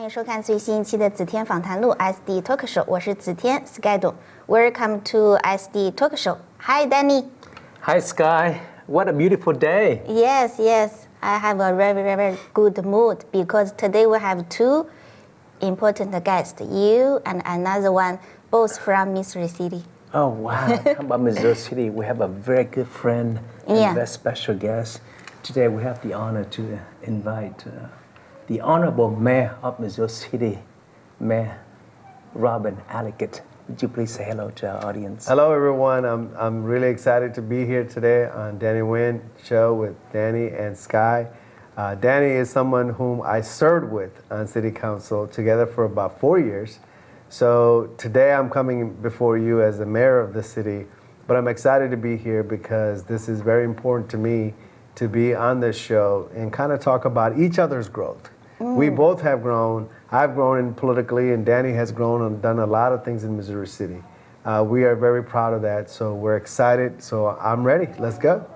迎收看最新一期的子天访谈录 SD Talk Show， 我是子天 Sky 董。Welcome to SD Talk Show. Hi, Danny. Hi, Sky. What a beautiful day. Yes, yes. I have a very, very good mood because today we have two important guests, you and another one, both from Missouri City. Oh, wow. Come about Missouri City. We have a very good friend and very special guest. Today we have the honor to invite the Honorable Mayor of Missouri City, Mayor Robin Elackatt. Would you please say hello to our audience? Hello, everyone. I'm really excited to be here today on Danny Nguyen show with Danny and Sky. Danny is someone whom I served with on City Council together for about 4 years. So today I'm coming before you as the mayor of the city, but I'm excited to be here because this is very important to me to be on this show and kind of talk about each other's growth. We both have grown. I've grown politically, and Danny has grown and done a lot of things in Missouri City. We are very proud of that, so we're excited. So I'm ready. Let's go.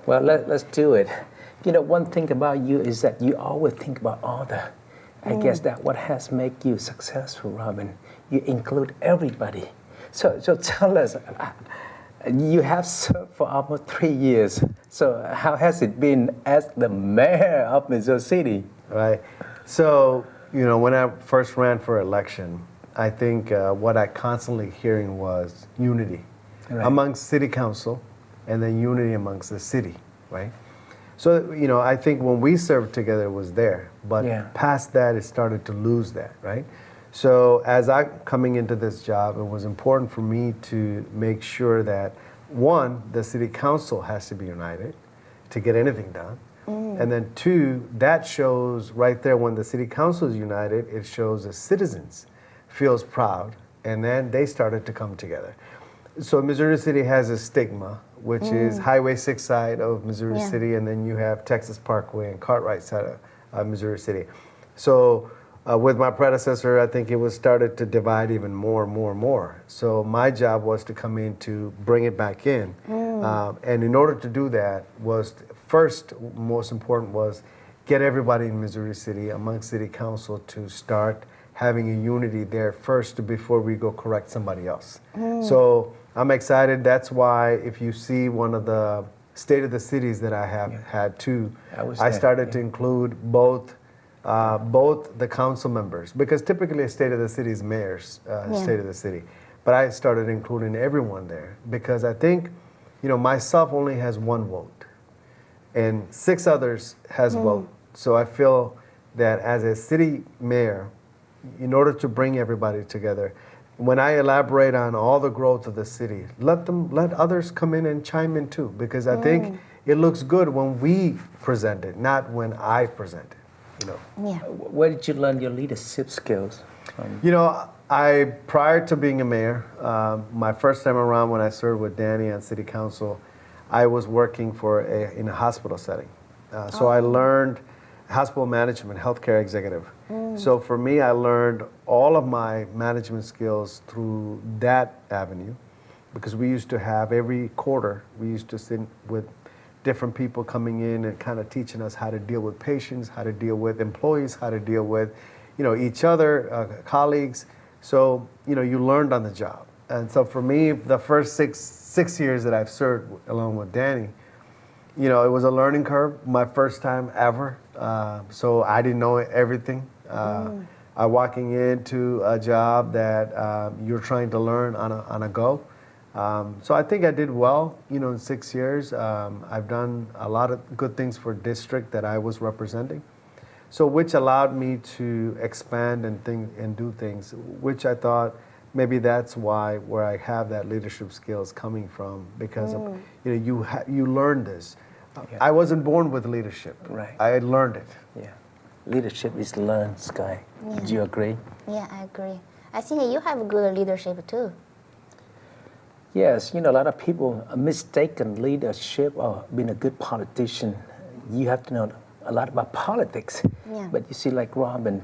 Well, let's do it. You know, one thing about you is that you always think about other. I guess that what has made you successful, Robin. You include everybody. So tell us, you have served for almost 3 years. So how has it been as the mayor of Missouri City? Right. So, you know, when I first ran for election, I think what I constantly hearing was unity amongst city council and then unity amongst the city, right? So, you know, I think when we served together it was there, but past that it started to lose that, right? So as I'm coming into this job, it was important for me to make sure that, one, the city council has to be united to get anything done. And then two, that shows right there when the city council is united, it shows the citizens feels proud, and then they started to come together. So Missouri City has a stigma, which is Highway 6 side of Missouri City, and then you have Texas Parkway and Cartwright side of Missouri City. So with my predecessor, I think it was started to divide even more and more and more. So my job was to come in to bring it back in. And in order to do that was first, most important was get everybody in Missouri City amongst city council to start having a unity there first before we go correct somebody else. So I'm excited. That's why if you see one of the state of the cities that I have had too, I started to include both the council members, because typically a state of the city is mayor's state of the city. But I started including everyone there because I think, you know, myself only has 1 vote and 6 others has vote. So I feel that as a city mayor, in order to bring everybody together, when I elaborate on all the growth of the city, let others come in and chime in too, because I think it looks good when we present it, not when I present it. You know. Where did you learn your leadership skills from? You know, prior to being a mayor, my first time around when I served with Danny on city council, I was working in a hospital setting. So I learned hospital management, healthcare executive. So for me, I learned all of my management skills through that avenue, because we used to have every quarter, we used to sit with different people coming in and kind of teaching us how to deal with patients, how to deal with employees, how to deal with, you know, each other, colleagues. So, you know, you learned on the job. And so for me, the first six years that I've served along with Danny, you know, it was a learning curve, my first time ever. So I didn't know everything. I walking into a job that you're trying to learn on a go. So I think I did well, you know, in 6 years. I've done a lot of good things for district that I was representing. So which allowed me to expand and do things, which I thought maybe that's where I have that leadership skills coming from, because of, you know, you learn this. I wasn't born with leadership. Right. I learned it. Yeah. Leadership is learned, Sky. Do you agree? Yeah, I agree. I think you have good leadership too. Yes, you know, a lot of people mistaken leadership or being a good politician. You have to know a lot about politics. But you see, like Robin,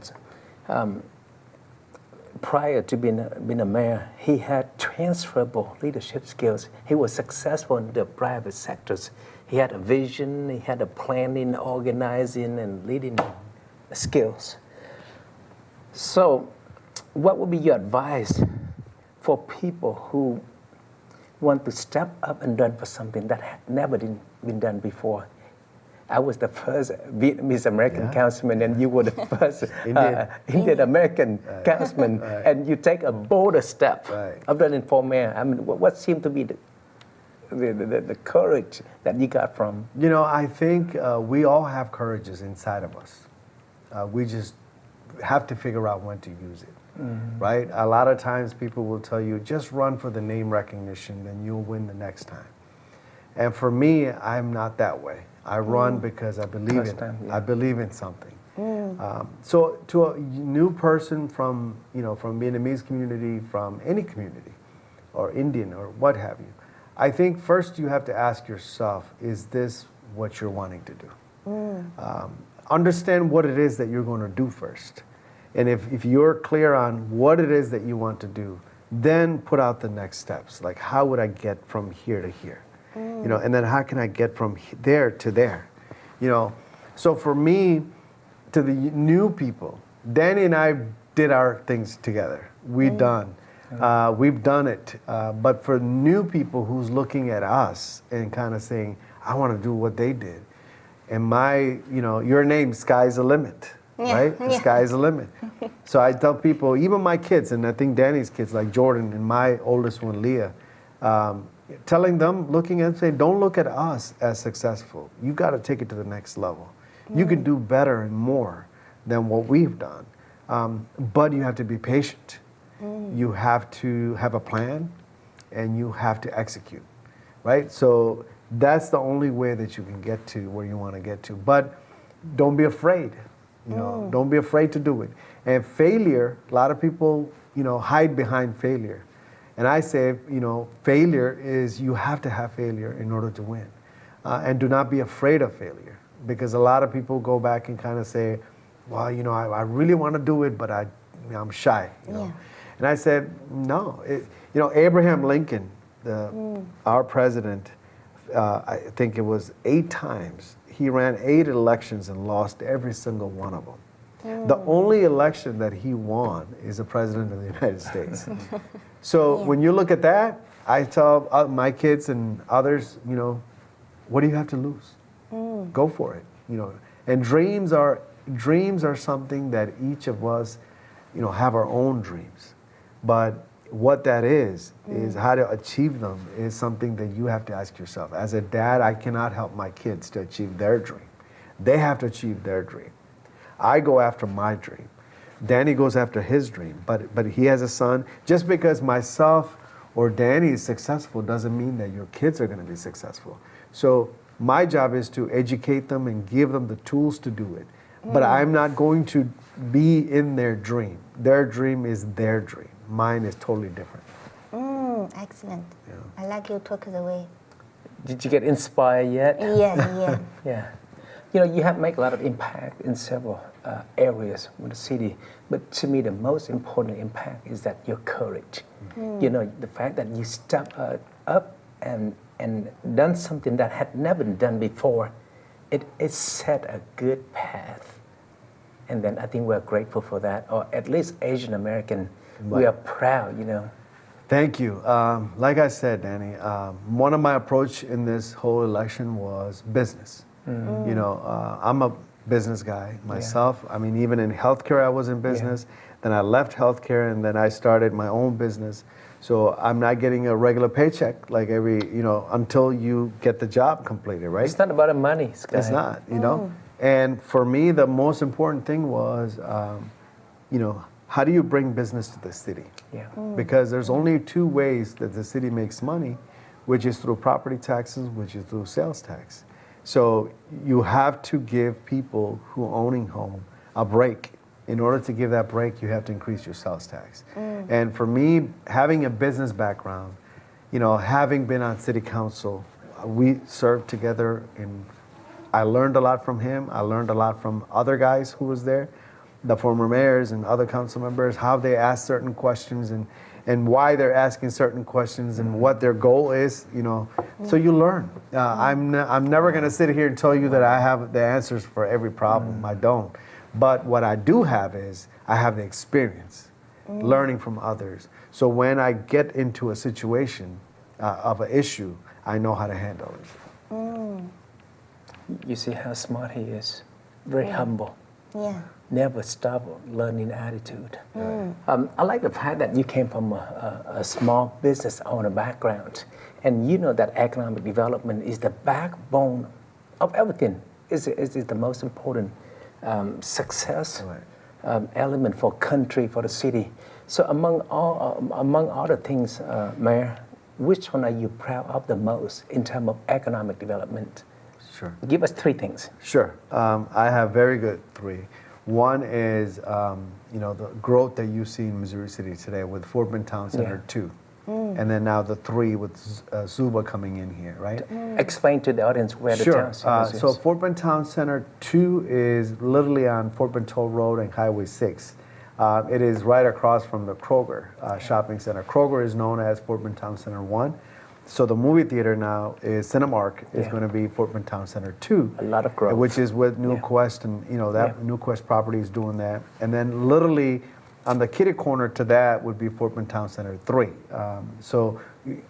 prior to being a mayor, he had transferable leadership skills. He was successful in the private sectors. He had a vision, he had a planning, organizing, and leading skills. So, what would be your advice for people who want to step up and run for something that had never been done before? I was the first Vietnamese American councilman, and you were the first Indian American councilman, and you take a bolder step of running for mayor. I mean, what seemed to be the courage that you got from? You know, I think we all have courages inside of us. We just have to figure out when to use it, right? A lot of times people will tell you, just run for the name recognition and you'll win the next time. And for me, I'm not that way. I run because I believe I believe in something. So to a new person from, from Vietnamese community, from any community, or Indian, or what have you, I think first you have to ask yourself, is this what you're wanting to do? Understand what it is that you're going to do first. And if you're clear on what it is that you want to do, then put out the next steps. Like, how would I get from here to here? And then how can I get from there to there? So for me, to the new people, Danny and I did our things together. We've done it. But for new people who's looking at us and kind of saying, I want to do what they did. And your name, sky's the limit, right? The sky's the limit. So I tell people, even my kids, and I think Danny's kids, like Jordan and my oldest one, Leah, telling them, looking at, saying, don't look at us as successful. You got to take it to the next level. You can do better and more than what we've done. But you have to be patient. You have to have a plan, and you have to execute, right? So that's the only way that you can get to where you want to get to. But don't be afraid. Don't be afraid to do it. And failure, a lot of people, hide behind failure. And I say, failure is, you have to have failure in order to win. And do not be afraid of failure. Because a lot of people go back and kind of say, well, I really want to do it, but I'm shy. And I said, no. Abraham Lincoln, our president, I think it was 8 times. He ran 8 elections and lost every single one of them. The only election that he won is the president of the United States. So when you look at that, I tell my kids and others, what do you have to lose? Go for it. And dreams are something that each of us, have our own dreams. But what that is how to achieve them is something that you have to ask yourself. As a dad, I cannot help my kids to achieve their dream. They have to achieve their dream. I go after my dream. Danny goes after his dream, but he has a son. Just because myself or Danny is successful doesn't mean that your kids are going to be successful. So my job is to educate them and give them the tools to do it. But I'm not going to be in their dream. Their dream is their dream. Mine is totally different. Excellent. I like you talk the way. Did you get inspired yet? Yeah. Yeah. You have made a lot of impact in several areas of the city. But to me, the most important impact is that your courage. The fact that you stepped up and done something that had never been done before, it set a good path. And then I think we're grateful for that, or at least Asian American, we are proud, Thank you. Like I said, Danny, one of my approach in this whole election was business. I'm a business guy myself. I mean, even in healthcare, I was in business. Then I left healthcare, and then I started my own business. So I'm not getting a regular paycheck like until you get the job completed, right? It's not about the money, Sky. It's not, And for me, the most important thing was, how do you bring business to the city? Because there's only 2 ways that the city makes money, which is through property taxes, which is through sales tax. So you have to give people who are owning home a break. In order to give that break, you have to increase your sales tax. And for me, having a business background, having been on city council, we served together, and I learned a lot from him. I learned a lot from other guys who was there, the former mayors and other council members, how they ask certain questions and why they're asking certain questions and what their goal is, So you learn. I'm never going to sit here and tell you that I have the answers for every problem. I don't. But what I do have is I have the experience, learning from others. So when I get into a situation of an issue, I know how to handle it. You see how smart he is. Very humble. Yeah. Never stop learning attitude. I like the fact that you came from a small business owner background, and you know that economic development is the backbone of everything. It's the most important success element for country, for the city. So among other things, Mayor, which one are you proud of the most in terms of economic development? Sure. Give us 3 things. Sure. I have very good 3. One is, the growth that you see in Missouri City today with Fort Bend Town Center 2. And then now the 3 with Zuba coming in here, right? Explain to the audience where the town center is. So Fort Bend Town Center 2 is literally on Fort Bend Toll Road and Highway 6. It is right across from the Kroger shopping center. Kroger is known as Fort Bend Town Center 1. So the movie theater now is Cinemark is going to be Fort Bend Town Center 2. A lot of growth. Which is with New Quest, and that New Quest property is doing that. And then literally on the kitty corner to that would be Fort Bend Town Center 3. So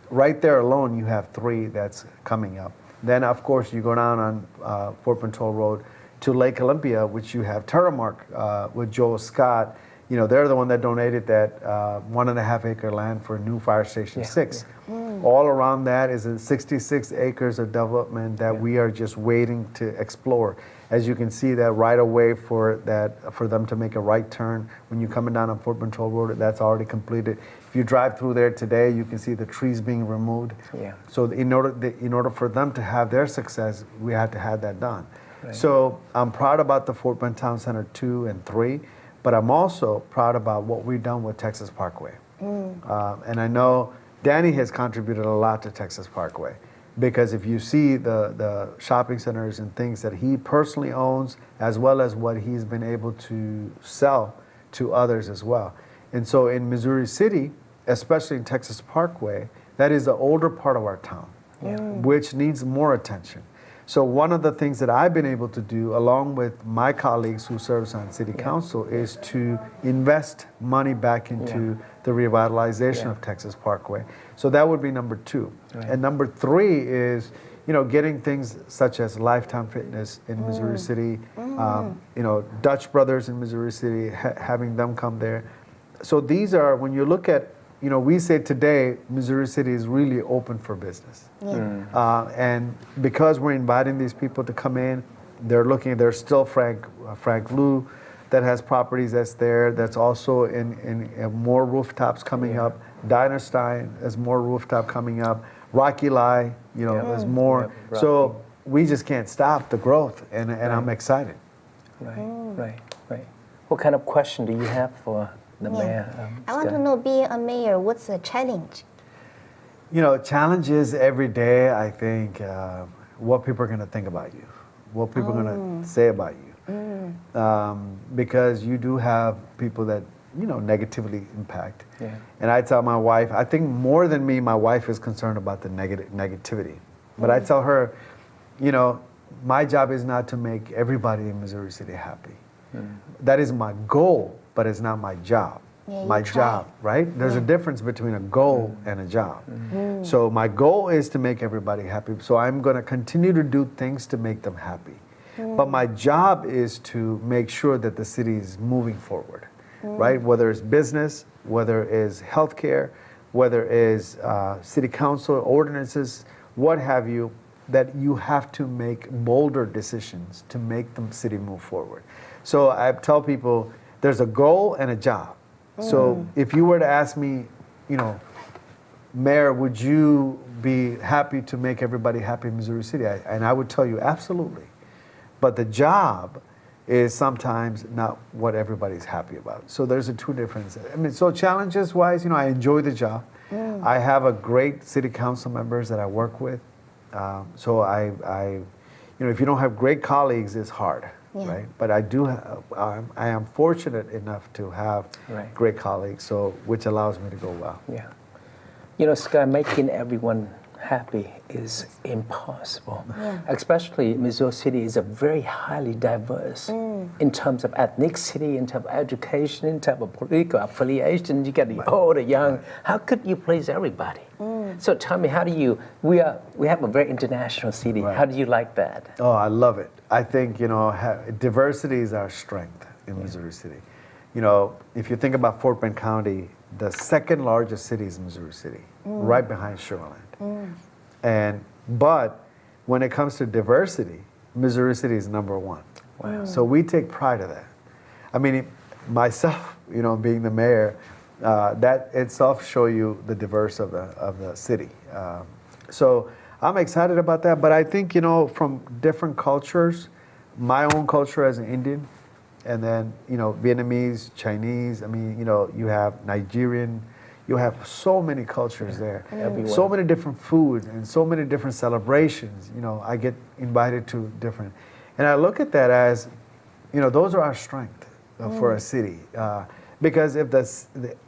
right there alone you have 3 that's coming up. Then of course you go down on Fort Bend Toll Road to Lake Olympia, which you have Terramark with Joel Scott. They're the one that donated that 1.5 acre land for new fire station 6. All around that is 66 acres of development that we are just waiting to explore. As you can see, that right away for them to make a right turn when you're coming down on Fort Bend Toll Road, that's already completed. If you drive through there today, you can see the trees being removed. Yeah. So in order for them to have their success, we had to have that done. Right. So I'm proud about the Fort Bend Town Center 2 and 3. But I'm also proud about what we've done with Texas Parkway. And I know Danny has contributed a lot to Texas Parkway, because if you see the shopping centers and things that he personally owns, as well as what he's been able to sell to others as well. And so in Missouri City, especially in Texas Parkway, that is the older part of our town, which needs more attention. So one of the things that I've been able to do, along with my colleagues who serve on City Council, is to invest money back into the revitalization of Texas Parkway. So that would be number 2. Right. And number 3 is, getting things such as Lifetime Fitness in Missouri City, Dutch Brothers in Missouri City, having them come there. So these are, when you look at, we say today Missouri City is really open for business. And because we're inviting these people to come in, there's still Frank Liu that has properties that's there, that's also in more rooftops coming up. Dinerstein has more rooftop coming up. Rocky Lai, there's more. So we just can't stop the growth, and I'm excited. Right. What kind of question do you have for the mayor? I want to know, being a mayor, what's the challenge? Challenges every day, I think, what people are going to think about you, what people are going to say about you. Because you do have people that, negatively impact. And I tell my wife, I think more than me, my wife is concerned about the negativity. But I tell her, my job is not to make everybody in Missouri City happy. That is my goal, but it's not my job. My job, right? There's a difference between a goal and a job. So my goal is to make everybody happy. So I'm going to continue to do things to make them happy. But my job is to make sure that the city is moving forward, right? Whether it's business, whether it's healthcare, whether it's city council ordinances, what have you, that you have to make bolder decisions to make the city move forward. So I tell people there's a goal and a job. So if you were to ask me, Mayor, would you be happy to make everybody happy in Missouri City? And I would tell you, absolutely. But the job is sometimes not what everybody's happy about. So there's a 2 differences. I mean, so challenges-wise, I enjoy the job. I have a great city council members that I work with. So if you don't have great colleagues, it's hard. Right, but I am fortunate enough to have great colleagues, which allows me to go well. Scott, making everyone happy is impossible. Yeah. Especially Missouri City is a very highly diverse in terms of ethnicity, in terms of education, in terms of political affiliation. You got the old, the young. How could you please everybody? So tell me, how do you? We have a very international city. Right. How do you like that? Oh, I love it. I think, diversity is our strength in Missouri City. If you think about Fort Bend County, the second largest city is Missouri City, right behind Sugar Land. But when it comes to diversity, Missouri City is number one. Wow. So we take pride of that. I mean, myself, being the mayor, that itself show you the diverse of the city. So I'm excited about that. But I think, from different cultures, my own culture as an Indian, and then, Vietnamese, Chinese, you have Nigerian, you have so many cultures there. Everywhere. So many different foods and so many different celebrations. I get invited to different. And I look at that as, those are our strength for a city. Because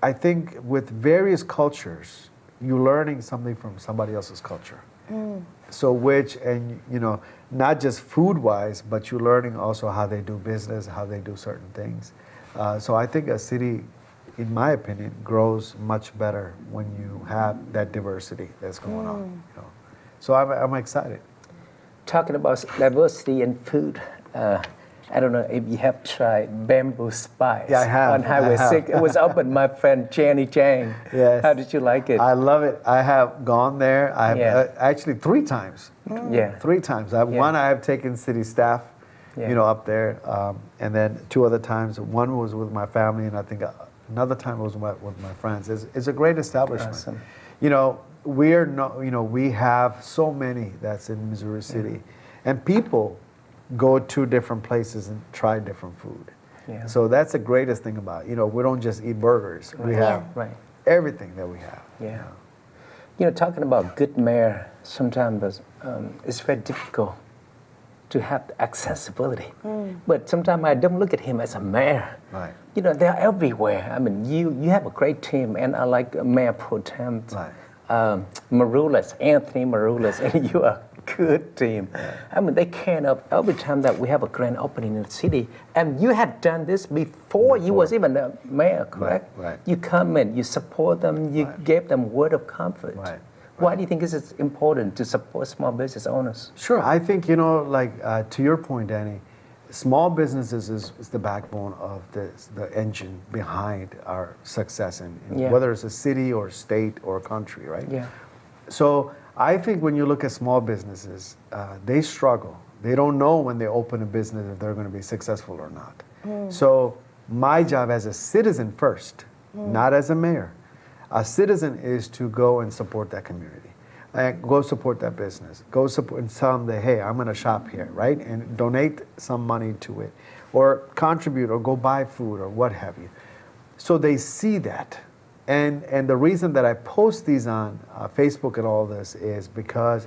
I think with various cultures, you're learning something from somebody else's culture. So not just food-wise, but you're learning also how they do business, how they do certain things. So I think a city, in my opinion, grows much better when you have that diversity that's going on. So I'm excited. Talking about diversity in food, I don't know if you have tried bamboo spice. Yeah, I have. On Highway 6. It was opened by my friend Jenny Chang. Yes. How did you like it? I love it. I have gone there. I have actually 3 times. Yeah. 3 times. One, I have taken city staff, up there, and then 2 other times. One was with my family, and I think another time was with my friends. It's a great establishment. Awesome. We have so many that's in Missouri City, and people go to different places and try different food. Yeah. So that's the greatest thing about it. We don't just eat burgers. We have everything that we have. Yeah. Talking about good mayor, sometimes it's very difficult to have accessibility. But sometimes I don't look at him as a mayor. Right. They're everywhere. I mean, you have a great team, and I like Mayor Pro Tem Maroulas, Anthony Maroulas, and you are good team. I mean, they can up every time that we have a grand opening in the city. And you had done this before you was even the mayor, correct? Right. You come in, you support them, you gave them word of comfort. Right. Why do you think this is important to support small business owners? Sure. I think, to your point, Danny, small businesses is the backbone of the engine behind our success in whether it's a city or state or country, right? Yeah. So I think when you look at small businesses, they struggle. They don't know when they open a business if they're going to be successful or not. So my job as a citizen first, not as a mayor, a citizen is to go and support that community. Go support that business. Go support and tell them that, hey, I'm going to shop here, right? And donate some money to it, or contribute, or go buy food, or what have you. So they see that. And the reason that I post these on Facebook and all this is because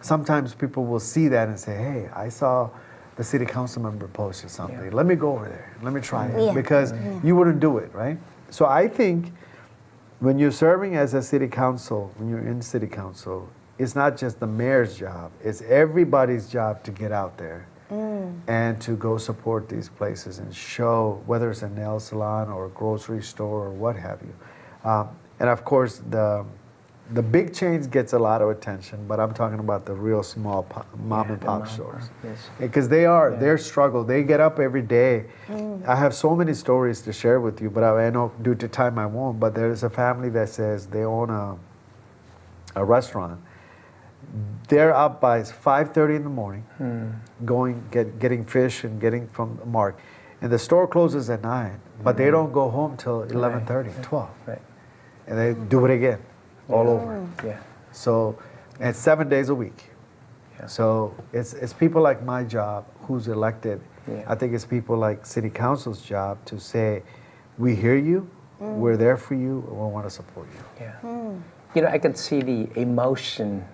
sometimes people will see that and say, hey, I saw the city council member posted something. Yeah. Let me go over there. Let me try it. Because you wouldn't do it, right? So I think when you're serving as a city council, when you're in city council, it's not just the mayor's job. It's everybody's job to get out there and to go support these places and show, whether it's a nail salon or a grocery store or what have you. And of course, the big chains gets a lot of attention, but I'm talking about the real small mom and pop stores. Because they're struggle. They get up every day. I have so many stories to share with you, but I know due to time I won't. But there's a family that says they own a restaurant. They're up by 5:30 in the morning, getting fish and getting from the market. And the store closes at 9, but they don't go home till 11:30, 12. Right. And they do it again, all over. Yeah. So, and 7 days a week. Yeah. So it's people like my job, who's elected. Yeah. I think it's people like City Council's job to say, we hear you, we're there for you, and we want to support you. Yeah. I can see the emotion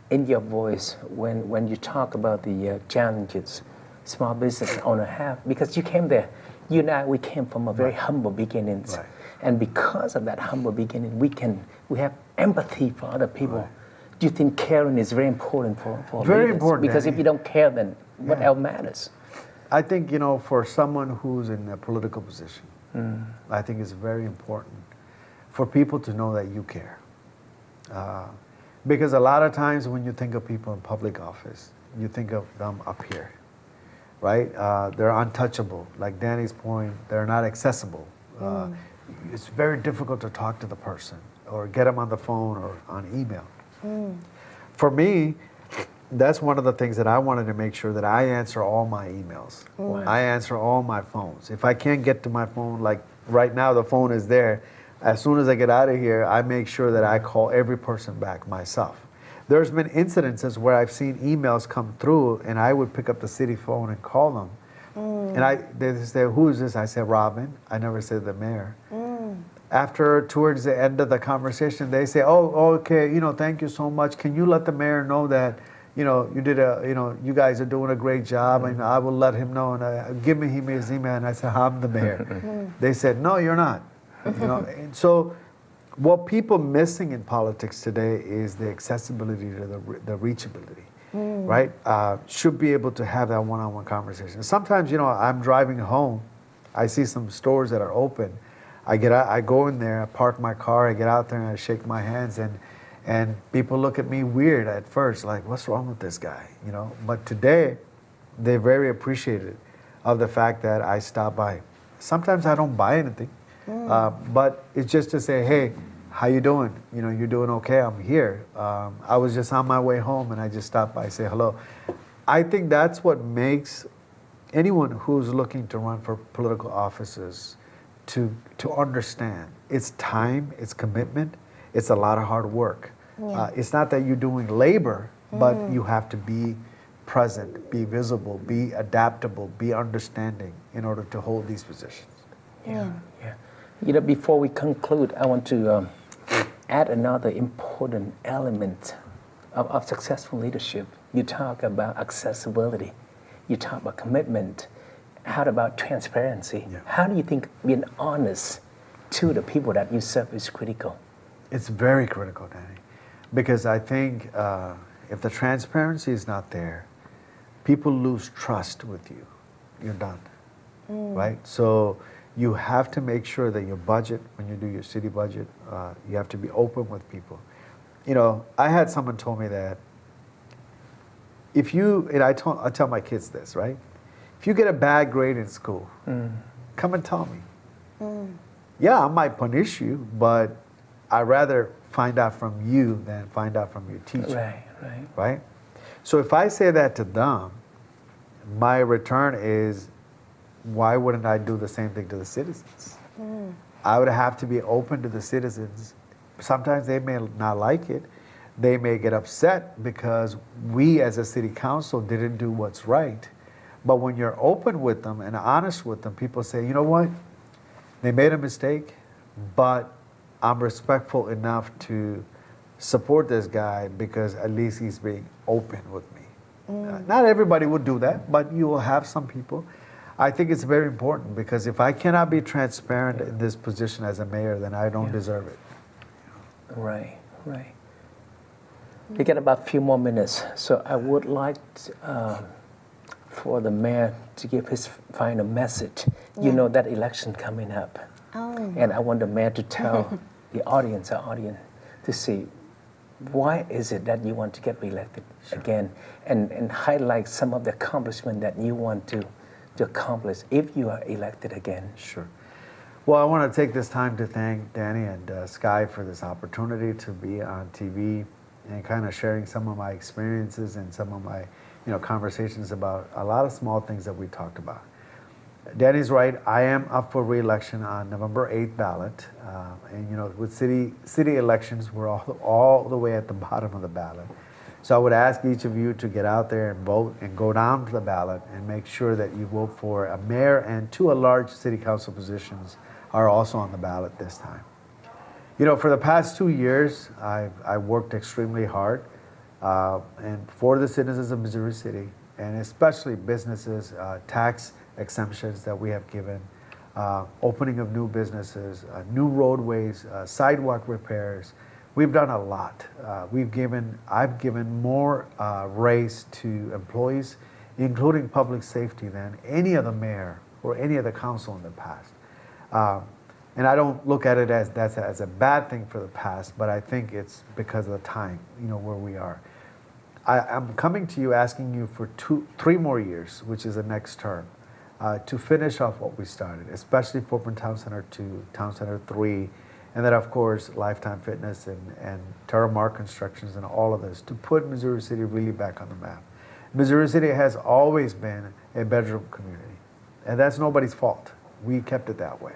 in your voice when you talk about the challenges small business owner have, because you came there. You and I, we came from a very humble beginnings. Right. And because of that humble beginning, we have empathy for other people. Right. you think caring is very important for Very leaders? important, Because if Danny. you don't care, then what else matters? I think, for someone who's in a political position, I think it's very important for people to know that you care. Because a lot of times when you think of people in public office, you think of them up here, right? They're untouchable. Like Danny's point, they're not accessible. It's very difficult to talk to the person or get them on the phone or on email. For me, that's one of the things that I wanted to make sure that I answer all my emails. I answer all my phones. If I can't get to my phone, like right now the phone is there, as soon as I get out of here, I make sure that I call every person back myself. There's been incidences where I've seen emails come through and I would pick up the city phone and call them. And they say, who is this? I said, Robin. I never said the mayor. Towards the end of the conversation, they say, oh, okay, thank you so much. Can you let the mayor know that, you guys are doing a great job, and I will let him know, and give me his email. And I said, I'm the mayor. They said, no, you're not. And so what people missing in politics today is the accessibility to the reachability, right? Should be able to have that one-on-one conversation. Sometimes, I'm driving home, I see some stores that are open. I go in there, I park my car, I get out there and I shake my hands, and people look at me weird at first, like, what's wrong with this guy? But today, they're very appreciative of the fact that I stop by. Sometimes I don't buy anything, but it's just to say, hey, how you doing? You're doing okay, I'm here. I was just on my way home and I just stopped by, say hello. I think that's what makes anyone who's looking to run for political offices to understand. It's time, it's commitment, it's a lot of hard work. It's not that you're doing labor, but you have to be present, be visible, be adaptable, be understanding in order to hold these positions. Yeah. Before we conclude, I want to add another important element of successful leadership. You talk about accessibility, you talk about commitment. How about transparency? How do you think being honest to the people that you serve is critical? It's very critical, Danny, because I think if the transparency is not there, people lose trust with you. You're done, right? So you have to make sure that your budget, when you do your city budget, you have to be open with people. I had someone told me that and I tell my kids this, right? If you get a bad grade in school, come and tell me. Yeah, I might punish you, but I'd rather find out from you than find out from your teacher. Right? So if I say that to them, my return is, why wouldn't I do the same thing to the citizens? I would have to be open to the citizens. Sometimes they may not like it. They may get upset because we as a city council didn't do what's right. But when you're open with them and honest with them, people say, you know what? They made a mistake, but I'm respectful enough to support this guy because at least he's being open with me. Not everybody would do that, but you will have some people. I think it's very important because if I cannot be transparent in this position as a mayor, then I don't deserve it. Right. We got about a few more minutes, so I would like for the mayor to give his final message. That election coming up. And I want the mayor to tell the audience, to see why is it that you want to get reelected again, and highlight some of the accomplishments that you want to accomplish if you are elected again. Sure. Well, I want to take this time to thank Danny and Sky for this opportunity to be on TV and kind of sharing some of my experiences and some of my conversations about a lot of small things that we talked about. Danny's right. I am up for re-election on November 8th ballot. And with city elections, we're all the way at the bottom of the ballot. So I would ask each of you to get out there and vote and go down to the ballot and make sure that you vote for a mayor and 2 at-large city council positions are also on the ballot this time. For the past 2 years, I've worked extremely hard and for the citizens of Missouri City, and especially businesses, tax exemptions that we have given, opening of new businesses, new roadways, sidewalk repairs. we've done a lot. I've given more raise to employees, including public safety, than any other mayor or any other council in the past. And I don't look at it as a bad thing for the past, but I think it's because of the time, where we are. I'm coming to you asking you for 3 more years, which is the next term, to finish off what we started, especially Fort Town Center 2, Town Center 3, and then of course Lifetime Fitness and Terramar Constructions and all of this, to put Missouri City really back on the map. Missouri City has always been a bedroom community, and that's nobody's fault. We kept it that way.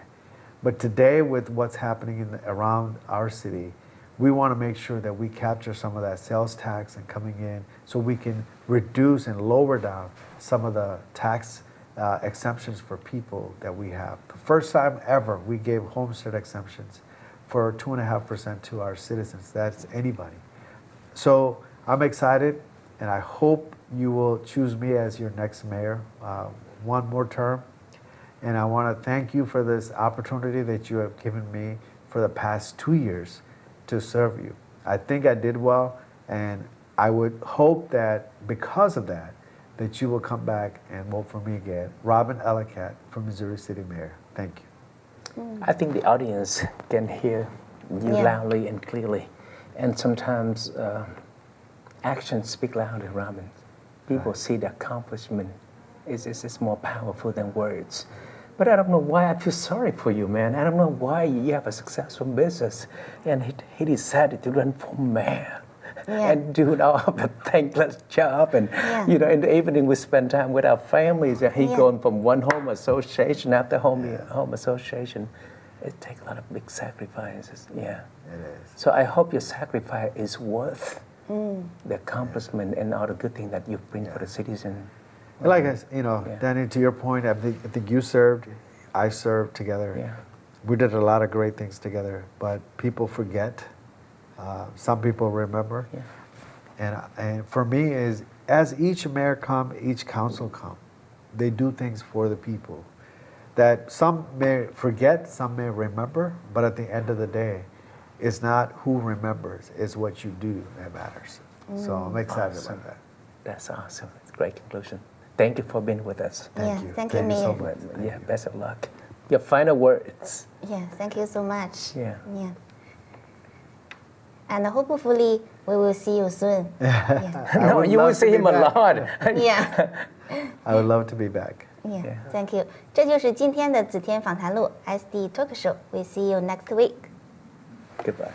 But today, with what's happening around our city, we want to make sure that we capture some of that sales tax and coming in, so we can reduce and lower down some of the tax exemptions for people that we have. The first time ever, we gave homestead exemptions for 2.5% to our citizens. That's anybody. So I'm excited, and I hope you will choose me as your next mayor, 1 more term. And I want to thank you for this opportunity that you have given me for the past 2 years to serve you. I think I did well, and I would hope that because of that you will come back and vote for me again. Robin Elackatt for Missouri City Mayor. Thank you. I think the audience can hear you loudly and clearly. And sometimes actions speak louder, Robin. People see the accomplishment. It's more powerful than words. But I don't know why I feel sorry for you, man. I don't know why you have a successful business and he decided to run for mayor and do all the thankless job. And, in the evening we spend time with our families. And he going from one home association after home association. It takes a lot of big sacrifices. Yeah. It is. So I hope your sacrifice is worth the accomplishment and all the good things that you bring for the citizen. Like Danny, to your point, I think you served, I served together. Yeah. We did a lot of great things together, but people forget. Some people remember. Yeah. And for me, as each mayor come, each council come, they do things for the people. That some may forget, some may remember, but at the end of the day, it's not who remembers, it's what you do that matters. So I'm excited about that. That's awesome. It's a great conclusion. Thank you for being with us. Thank you. Thank you, so Mayor. much. Yeah, best of luck. Your final words. Yeah, thank you so much. Yeah. And hopefully we will see you soon. No, you will see him a lot. I would love to be back. Thank you. 这就是今天的子天访谈录 SD Talk Show. We see you next week. Goodbye.